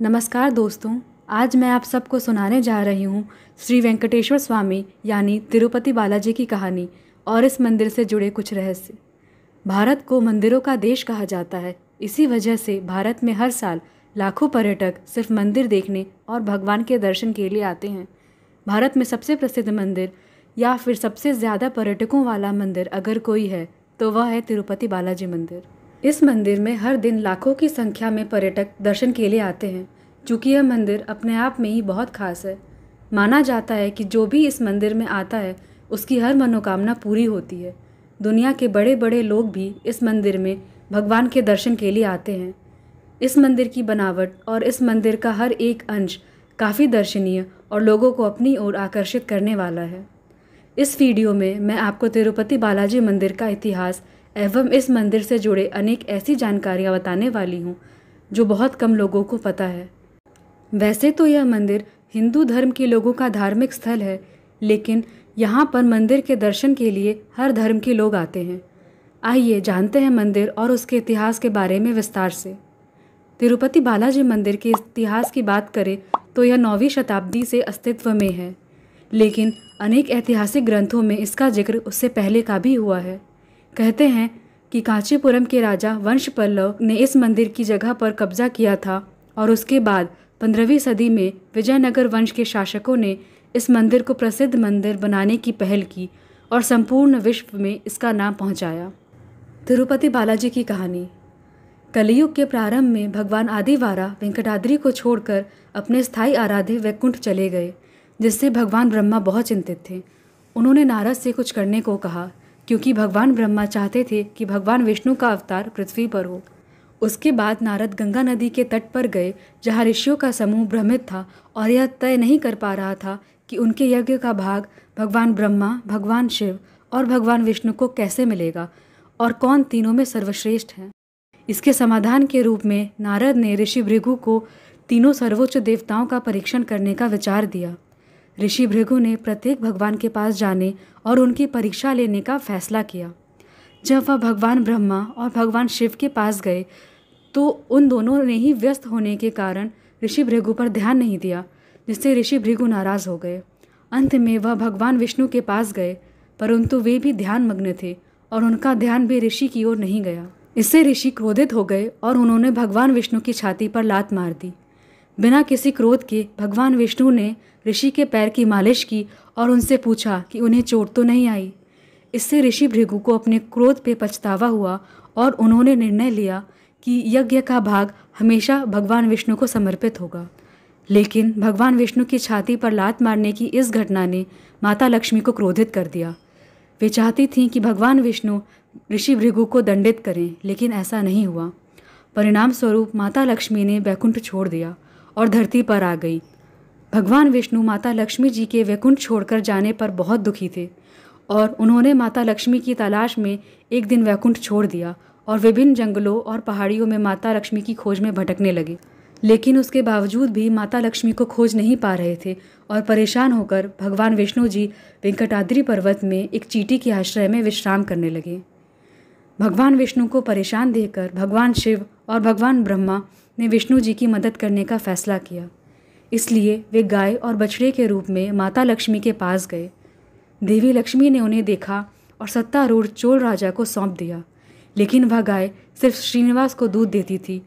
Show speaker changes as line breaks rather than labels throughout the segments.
नमस्कार दोस्तों, आज मैं आप सबको सुनाने जा रही हूँ श्री वेंकटेश्वर स्वामी यानी तिरुपति बालाजी की कहानी और इस मंदिर से जुड़े कुछ रहस्य। भारत को मंदिरों का देश कहा जाता है। इसी वजह से भारत में हर साल लाखों पर्यटक सिर्फ मंदिर देखने और भगवान के दर्शन के लिए आते हैं। भारत में सबसे प्रसिद्ध मंदिर या फिर सबसे ज़्यादा पर्यटकों वाला मंदिर अगर कोई है तो वह है तिरुपति बालाजी मंदिर। इस मंदिर में हर दिन लाखों की संख्या में पर्यटक दर्शन के लिए आते हैं। चूँकि यह मंदिर अपने आप में ही बहुत खास है, माना जाता है कि जो भी इस मंदिर में आता है उसकी हर मनोकामना पूरी होती है। दुनिया के बड़े बड़े लोग भी इस मंदिर में भगवान के दर्शन के लिए आते हैं। इस मंदिर की बनावट और इस मंदिर का हर एक अंश काफ़ी दर्शनीय और लोगों को अपनी ओर आकर्षित करने वाला है। इस वीडियो में मैं आपको तिरुपति बालाजी मंदिर का इतिहास एवं इस मंदिर से जुड़े अनेक ऐसी जानकारियाँ बताने वाली हूँ जो बहुत कम लोगों को पता है। वैसे तो यह मंदिर हिंदू धर्म के लोगों का धार्मिक स्थल है, लेकिन यहाँ पर मंदिर के दर्शन के लिए हर धर्म के लोग आते हैं। आइए जानते हैं मंदिर और उसके इतिहास के बारे में विस्तार से। तिरुपति बालाजी मंदिर के इतिहास की बात करें तो यह 9वीं शताब्दी से अस्तित्व में है, लेकिन अनेक ऐतिहासिक ग्रंथों में इसका जिक्र उससे पहले का भी हुआ है। कहते हैं कि कांचीपुरम के राजा वंश पल्लव ने इस मंदिर की जगह पर कब्जा किया था और उसके बाद 15वीं सदी में विजयनगर वंश के शासकों ने इस मंदिर को प्रसिद्ध मंदिर बनाने की पहल की और संपूर्ण विश्व में इसका नाम पहुंचाया। तिरुपति बालाजी की कहानी। कलियुग के प्रारंभ में भगवान आदिवारा वेंकटाद्रि को छोड़कर अपने स्थायी आराध्य वैकुंठ चले गए, जिससे भगवान ब्रह्मा बहुत चिंतित थे। उन्होंने नारद से कुछ करने को कहा, क्योंकि भगवान ब्रह्मा चाहते थे कि भगवान विष्णु का अवतार पृथ्वी पर हो। उसके बाद नारद गंगा नदी के तट पर गए, जहाँ ऋषियों का समूह भ्रमित था और यह तय नहीं कर पा रहा था कि उनके यज्ञ का भाग भगवान ब्रह्मा, भगवान शिव और भगवान विष्णु को कैसे मिलेगा और कौन तीनों में सर्वश्रेष्ठ है। इसके समाधान के रूप में नारद ने ऋषि भृगु को तीनों सर्वोच्च देवताओं का परीक्षण करने का विचार दिया। ऋषि भृगु ने प्रत्येक भगवान के पास जाने और उनकी परीक्षा लेने का फैसला किया। जब वह भगवान ब्रह्मा और भगवान शिव के पास गए तो उन दोनों ने ही व्यस्त होने के कारण ऋषि भृगु पर ध्यान नहीं दिया, जिससे ऋषि भृगु नाराज़ हो गए। अंत में वह भगवान विष्णु के पास गए, परंतु वे भी ध्यान मग्न थे और उनका ध्यान भी ऋषि की ओर नहीं गया। इससे ऋषि क्रोधित हो गए और उन्होंने भगवान विष्णु की छाती पर लात मार दी। बिना किसी क्रोध के भगवान विष्णु ने ऋषि के पैर की मालिश की और उनसे पूछा कि उन्हें चोट तो नहीं आई। इससे ऋषि भृगु को अपने क्रोध पे पछतावा हुआ और उन्होंने निर्णय लिया कि यज्ञ का भाग हमेशा भगवान विष्णु को समर्पित होगा। लेकिन भगवान विष्णु की छाती पर लात मारने की इस घटना ने माता लक्ष्मी को क्रोधित कर दिया। वे चाहती थीं कि भगवान विष्णु ऋषि भृगु को दंडित करें, लेकिन ऐसा नहीं हुआ। परिणाम स्वरूप माता लक्ष्मी ने वैकुंठ छोड़ दिया और धरती पर आ गई। भगवान विष्णु माता लक्ष्मी जी के वैकुंठ छोड़कर जाने पर बहुत दुखी थे और उन्होंने माता लक्ष्मी की तलाश में एक दिन वैकुंठ छोड़ दिया और विभिन्न जंगलों और पहाड़ियों में माता लक्ष्मी की खोज में भटकने लगे। लेकिन उसके बावजूद भी माता लक्ष्मी को खोज नहीं पा रहे थे और परेशान होकर भगवान विष्णु जी वेंकटाद्रि पर्वत में एक चींटी के आश्रय में विश्राम करने लगे। भगवान विष्णु को परेशान देखकर भगवान शिव और भगवान ब्रह्मा ने विष्णु जी की मदद करने का फैसला किया। इसलिए वे गाय और बछड़े के रूप में माता लक्ष्मी के पास गए। देवी लक्ष्मी ने उन्हें देखा और सत्तारूढ़ चोल राजा को सौंप दिया, लेकिन वह गाय सिर्फ श्रीनिवास को दूध देती थी,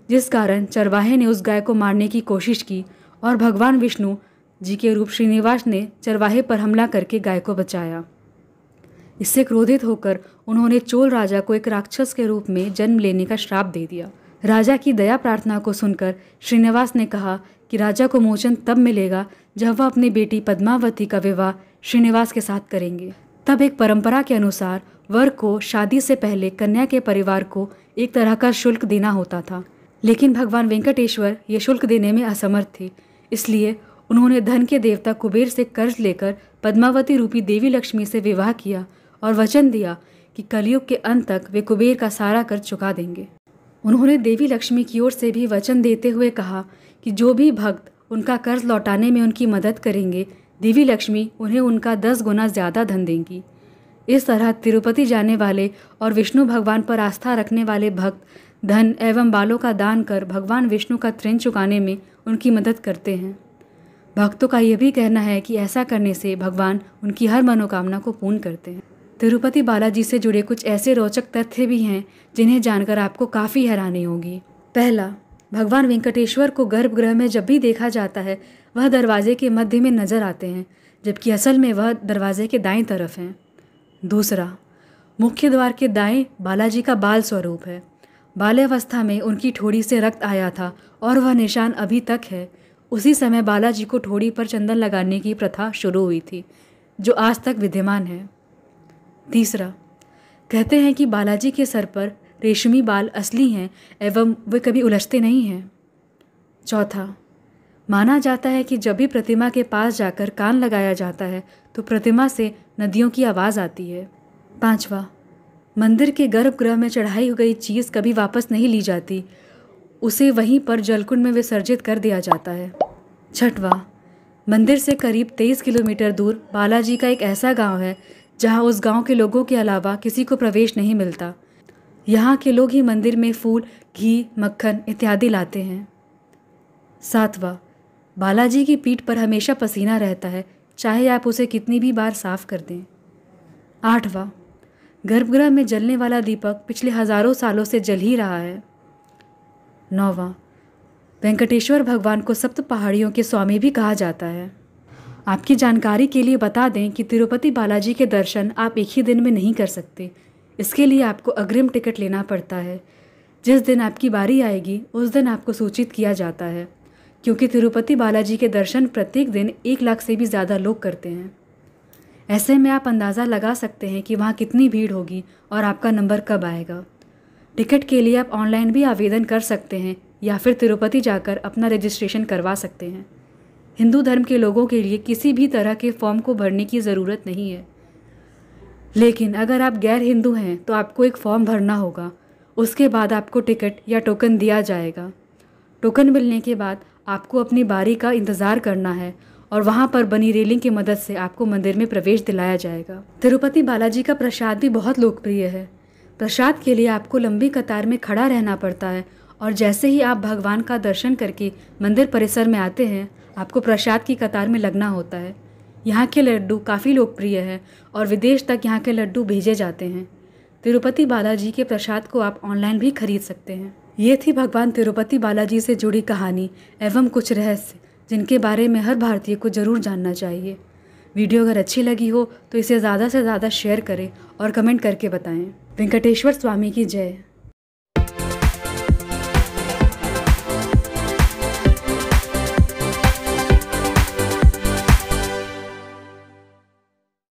जिस कारण चरवाहे ने उस गाय को मारने की कोशिश की और भगवान विष्णु जी के रूप श्रीनिवास ने चरवाहे पर हमला करके गाय को बचाया। इससे क्रोधित होकर उन्होंने चोल राजा को एक राक्षस के रूप में जन्म लेने का श्राप दे दिया। राजा की दया प्रार्थना को सुनकर श्रीनिवास ने कहा कि राजा को मोचन तब मिलेगा जब वह अपनी बेटी पद्मावती का विवाह श्रीनिवास के साथ करेंगे। तब एक परंपरा के अनुसार वर को शादी से पहले कन्या के परिवार को एक तरह का शुल्क देना होता था, लेकिन भगवान वेंकटेश्वर ये शुल्क देने में असमर्थ थे। इसलिए उन्होंने धन के देवता कुबेर से कर्ज लेकर पद्मावती रूपी देवी लक्ष्मी से विवाह किया और वचन दिया कि कलयुग के अंत तक वे कुबेर का सारा कर्ज चुका देंगे। उन्होंने देवी लक्ष्मी की ओर से भी वचन देते हुए कहा कि जो भी भक्त उनका कर्ज लौटाने में उनकी मदद करेंगे, देवी लक्ष्मी उन्हें उनका 10 गुना ज़्यादा धन देंगी। इस तरह तिरुपति जाने वाले और विष्णु भगवान पर आस्था रखने वाले भक्त धन एवं बालों का दान कर भगवान विष्णु का ऋण चुकाने में उनकी मदद करते हैं। भक्तों का यह भी कहना है कि ऐसा करने से भगवान उनकी हर मनोकामना को पूर्ण करते हैं। तिरुपति बालाजी से जुड़े कुछ ऐसे रोचक तथ्य भी हैं जिन्हें जानकर आपको काफ़ी हैरानी होगी। पहला, भगवान वेंकटेश्वर को गर्भगृह में जब भी देखा जाता है वह दरवाजे के मध्य में नजर आते हैं, जबकि असल में वह दरवाजे के दाएं तरफ हैं। दूसरा, मुख्य द्वार के दाएं बालाजी का बाल स्वरूप है। बाल्यावस्था में उनकी ठोड़ी से रक्त आया था और वह निशान अभी तक है। उसी समय बालाजी को ठोड़ी पर चंदन लगाने की प्रथा शुरू हुई थी, जो आज तक विद्यमान है। तीसरा, कहते हैं कि बालाजी के सर पर रेशमी बाल असली हैं एवं वे कभी उलझते नहीं हैं। चौथा, माना जाता है कि जब भी प्रतिमा के पास जाकर कान लगाया जाता है तो प्रतिमा से नदियों की आवाज़ आती है। पांचवा, मंदिर के गर्भगृह में चढ़ाई गई चीज़ कभी वापस नहीं ली जाती, उसे वहीं पर जलकुंड में विसर्जित कर दिया जाता है। छठवां, मंदिर से करीब 23 किलोमीटर दूर बालाजी का एक ऐसा गांव है जहां उस गांव के लोगों के अलावा किसी को प्रवेश नहीं मिलता। यहाँ के लोग ही मंदिर में फूल, घी, मक्खन इत्यादि लाते हैं। सातवां, बालाजी की पीठ पर हमेशा पसीना रहता है, चाहे आप उसे कितनी भी बार साफ कर दें। आठवां, गर्भगृह में जलने वाला दीपक पिछले हजारों सालों से जल ही रहा है। नौवां, वेंकटेश्वर भगवान को सप्त पहाड़ियों के स्वामी भी कहा जाता है। आपकी जानकारी के लिए बता दें कि तिरुपति बालाजी के दर्शन आप एक ही दिन में नहीं कर सकते। इसके लिए आपको अग्रिम टिकट लेना पड़ता है। जिस दिन आपकी बारी आएगी उस दिन आपको सूचित किया जाता है, क्योंकि तिरुपति बालाजी के दर्शन प्रत्येक दिन 1 लाख से भी ज़्यादा लोग करते हैं। ऐसे में आप अंदाज़ा लगा सकते हैं कि वहाँ कितनी भीड़ होगी और आपका नंबर कब आएगा। टिकट के लिए आप ऑनलाइन भी आवेदन कर सकते हैं या फिर तिरुपति जाकर अपना रजिस्ट्रेशन करवा सकते हैं। हिंदू धर्म के लोगों के लिए किसी भी तरह के फॉर्म को भरने की ज़रूरत नहीं है, लेकिन अगर आप गैर हिंदू हैं तो आपको एक फॉर्म भरना होगा। उसके बाद आपको टिकट या टोकन दिया जाएगा। टोकन मिलने के बाद आपको अपनी बारी का इंतज़ार करना है और वहाँ पर बनी रेलिंग की मदद से आपको मंदिर में प्रवेश दिलाया जाएगा। तिरुपति बालाजी का प्रसाद भी बहुत लोकप्रिय है। प्रसाद के लिए आपको लंबी कतार में खड़ा रहना पड़ता है और जैसे ही आप भगवान का दर्शन करके मंदिर परिसर में आते हैं आपको प्रसाद की कतार में लगना होता है। यहाँ के लड्डू काफ़ी लोकप्रिय है और विदेश तक यहाँ के लड्डू भेजे जाते हैं। तिरुपति बालाजी के प्रसाद को आप ऑनलाइन भी खरीद सकते हैं। ये थी भगवान तिरुपति बालाजी से जुड़ी कहानी एवं कुछ रहस्य जिनके बारे में हर भारतीय को ज़रूर जानना चाहिए। वीडियो अगर अच्छी लगी हो तो इसे ज़्यादा से ज़्यादा शेयर करें और कमेंट करके बताएं। वेंकटेश्वर स्वामी की जय।